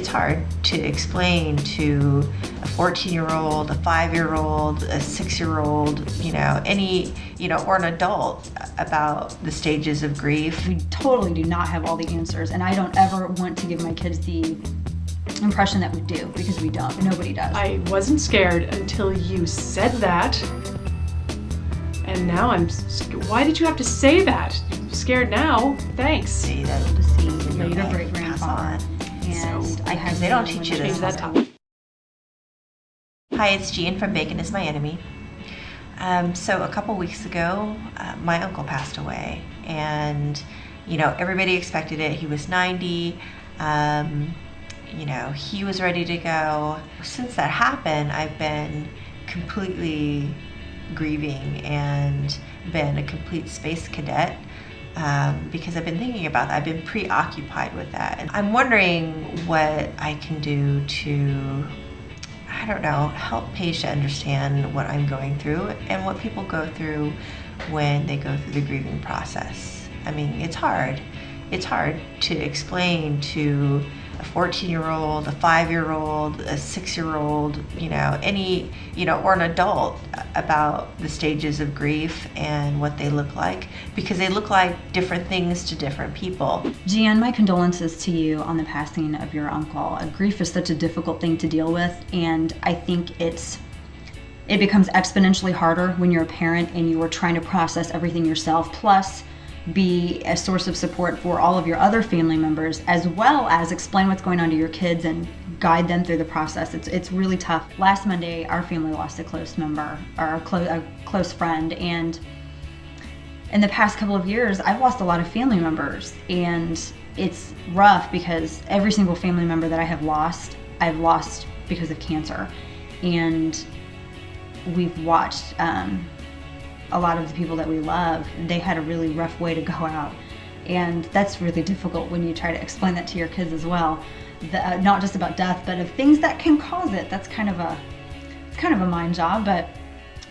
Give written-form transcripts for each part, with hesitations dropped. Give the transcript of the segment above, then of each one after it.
it's hard to explain to a 14-year-old, a 5-year-old, a 6-year-old, or an adult about the stages of grief. We totally do not have all the answers, and I don't ever want to give my kids the impression that we do, because we don't. Nobody does. I wasn't scared until you said that, and now why did you have to say that? I'm scared now. Thanks. See that To see your later life great grandfather, and So, I have they don't teach you Change this. that topic. Hi, it's Giyen from Bacon is My Enemy. So a couple weeks ago, my uncle passed away, and everybody expected it. He was 90. He was ready to go. Since that happened, I've been completely grieving and been a complete space cadet because I've been thinking about that. I've been preoccupied with that. And I'm wondering what I can do to, help Paige to understand what I'm going through and what people go through when they go through the grieving process. I mean, it's hard. It's hard to explain to a 14-year-old, a 5-year-old, a 6-year-old, or an adult about the stages of grief and what they look like, because they look like different things to different people. Giyen, my condolences to you on the passing of your uncle. Grief is such a difficult thing to deal with, and I think it becomes exponentially harder when you're a parent and you are trying to process everything yourself, plus be a source of support for all of your other family members, as well as explain what's going on to your kids and guide them through the process. It's really tough. Last Monday, our family lost a close member, or a close friend, and in the past couple of years, I've lost a lot of family members, and it's rough because every single family member that I've lost because of cancer, and we've watched a lot of the people that we love, they had a really rough way to go out, and that's really difficult when you try to explain that to your kids as well. Not just about death, but of things that can cause it. That's kind of a mind job, but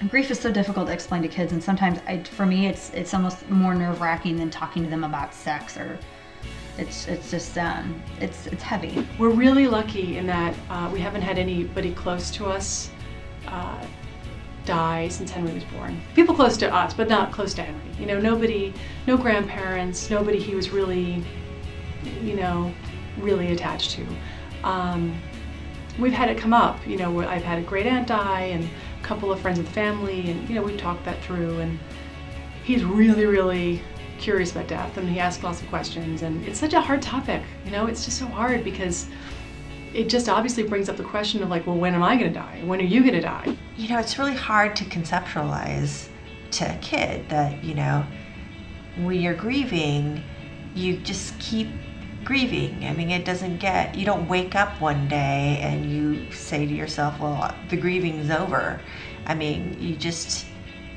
grief is so difficult to explain to kids, and sometimes for me it's almost more nerve-wracking than talking to them about sex, or it's just it's heavy. We're really lucky in that we haven't had anybody close to us die since Henry was born. People close to us, but not close to Henry. Nobody, no grandparents, nobody he was really, really attached to. We've had it come up, I've had a great aunt die and a couple of friends of the family, and we've talked that through, and he's really, really curious about death, and he asks lots of questions, and it's such a hard topic, it's just so hard because it just obviously brings up the question of well, when am I gonna die? When are you gonna die? It's really hard to conceptualize to a kid that, when you're grieving, you just keep grieving. I mean, you don't wake up one day and you say to yourself, well, the grieving's over. I mean, you just,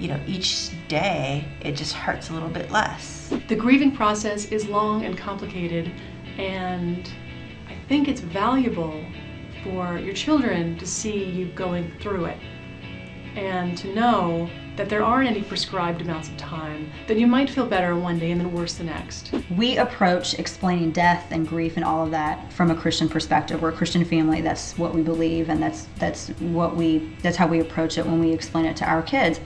each day it just hurts a little bit less. The grieving process is long and complicated, and I think it's valuable for your children to see you going through it and to know that there aren't any prescribed amounts of time, that you might feel better one day and then worse the next. We approach explaining death and grief and all of that from a Christian perspective. We're a Christian family. That's what we believe, and that's how we approach it when we explain it to our kids.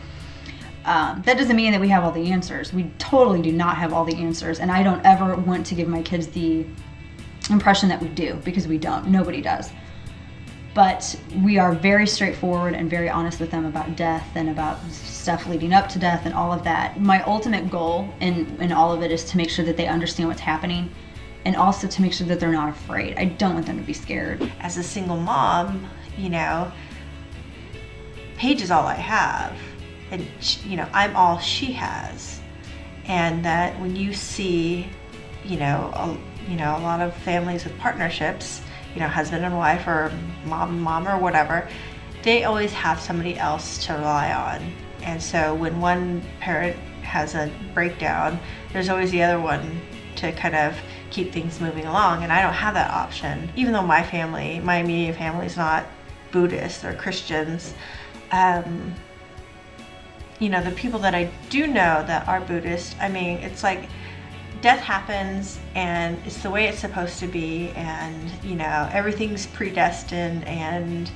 That doesn't mean that we have all the answers. We totally do not have all the answers, and I don't ever want to give my kids the impression that we do, because we don't. Nobody does. But we are very straightforward and very honest with them about death and about stuff leading up to death and all of that. My ultimate goal in all of it is to make sure that they understand what's happening, and also to make sure that they're not afraid. I don't want them to be scared. As a single mom, Paige is all I have, and I'm all she has. And that when you see, a lot of families with partnerships, husband and wife, or mom and mom, or whatever, they always have somebody else to rely on. And so when one parent has a breakdown, there's always the other one to kind of keep things moving along. And I don't have that option. Even though my immediate family is not Buddhist or Christians, the people that I do know that are Buddhist, I mean, it's like death happens and it's the way it's supposed to be, and everything's predestined, and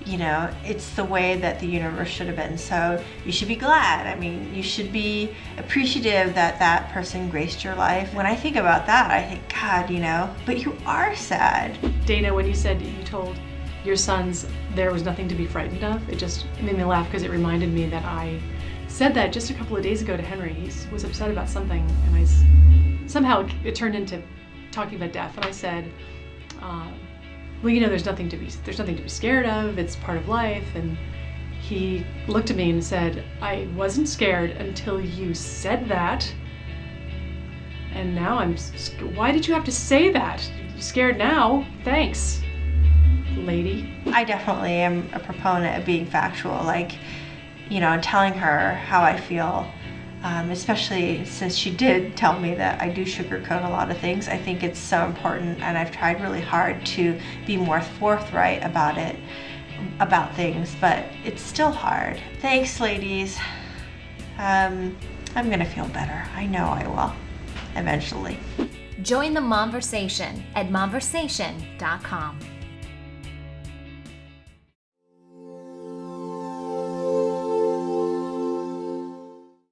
it's the way that the universe should have been. So you should be glad. I mean, you should be appreciative that that person graced your life. When I think about that, I think, God, but you are sad. Dana, when you said you told your sons there was nothing to be frightened of, it just made me laugh because it reminded me that I said that just a couple of days ago to Henry. He was upset about something, and somehow it turned into talking about death, and I said, well, there's nothing to be scared of. It's part of life. And he looked at me and said, I wasn't scared until you said that. And now why did you have to say that? You're scared now. Thanks, lady. I definitely am a proponent of being factual, and telling her how I feel. Especially since she did tell me that I do sugarcoat a lot of things. I think it's so important, and I've tried really hard to be more forthright about things, but it's still hard. Thanks, ladies. I'm gonna feel better. I know I will, eventually. Join the Momversation at momversation.com.